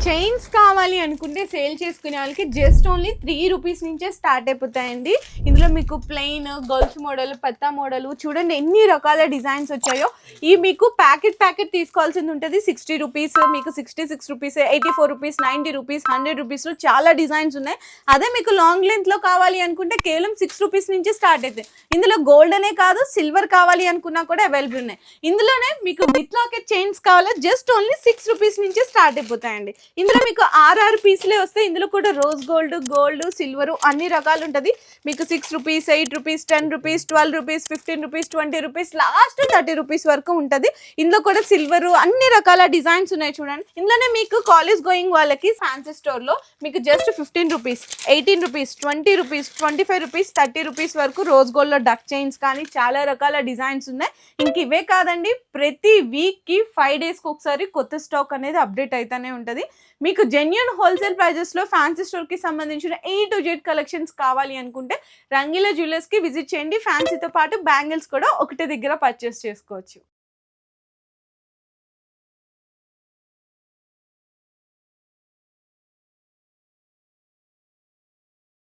Chains కావాలి అనుకుంటే sale చేసుకునే వాళ్ళకి జస్ట్ ఓన్లీ 3 రూపీస్ నుంచే స్టార్ట్ అయిపోతాయండి. ఇందులో మీకు ప్లెయిన్, గొలుసు మోడల్, పత్తా మోడల్ చూడండి ఎన్ని రకాల డిజైన్స్ వచ్చాయో. ఈ మీకు ప్యాకెట్ తీసుకోవాల్సింది ఉంటుంది 60 రూపీస్, మీకు 66 రూపీస్, 84 రూపీస్, 90 రూపీస్, 100 రూపీస్లో చాలా డిజైన్స్ ఉన్నాయి. అదే మీకు లాంగ్ లెంత్లో కావాలి అనుకుంటే కేవలం 6 రూపీస్ నుంచి స్టార్ట్ అవుతాయి. ఇందులో గోల్డ్ అనే కాదు సిల్వర్ కావాలి అనుకున్నా కూడా అవైలబుల్ ఉన్నాయి. ఇందులోనే మీకు విత్ లాకెట్ చైన్స్ కావాలా జస్ట్ ఓన్లీ 6 రూపీస్ నుంచి స్టార్ట్ అయిపోతాయండి. ఇందులో మీకు 6 పీసులే వస్తాయి. ఇందులో కూడా రోజ్ గోల్డ్, సిల్వర్ అన్ని రకాలు ఉంటుంది. మీకు 6 rupees, 8 rupees, 10 rupees, 12 rupees, 15 rupees, 20 rupees, last 30 rupees వరకు ఉంటుంది. ఇందులో కూడా సిల్వర్ అన్ని రకాల డిజైన్స్ ఉన్నాయి చూడండి. ఇందులోనే మీకు కాలేజ్ గోయింగ్ వాళ్ళకి ఫ్యాన్సీ స్టోర్ లో మీకు just 15 rupees, 18 rupees, 20 rupees, 25 rupees, 30 rupees వరకు రోజ్ గోల్డ్ లో డక్ చైన్స్ కానీ చాలా రకాల డిజైన్స్ ఉన్నాయి. ఇంక ఇవే కాదండి, ప్రతి వీక్ కి 5 డేస్ కి ఒకసారి కొత్త స్టాక్ అనేది అప్డేట్ అయితేనే ఉంటుంది. మీకు జెన్యూన్ హోల్సేల్ ప్రైజెస్ లో ఫ్యాన్సీ స్టోర్ కి సంబంధించిన A to Z కలెక్షన్స్ కావాలి అనుకుంటే రంగీలా జ్యువెలర్స్ కి విజిట్ చేయండి. ఫ్యాన్సీతో పాటు బ్యాంగిల్స్ కూడా ఒకటే దగ్గర పర్చేస్ చేసుకోవచ్చు.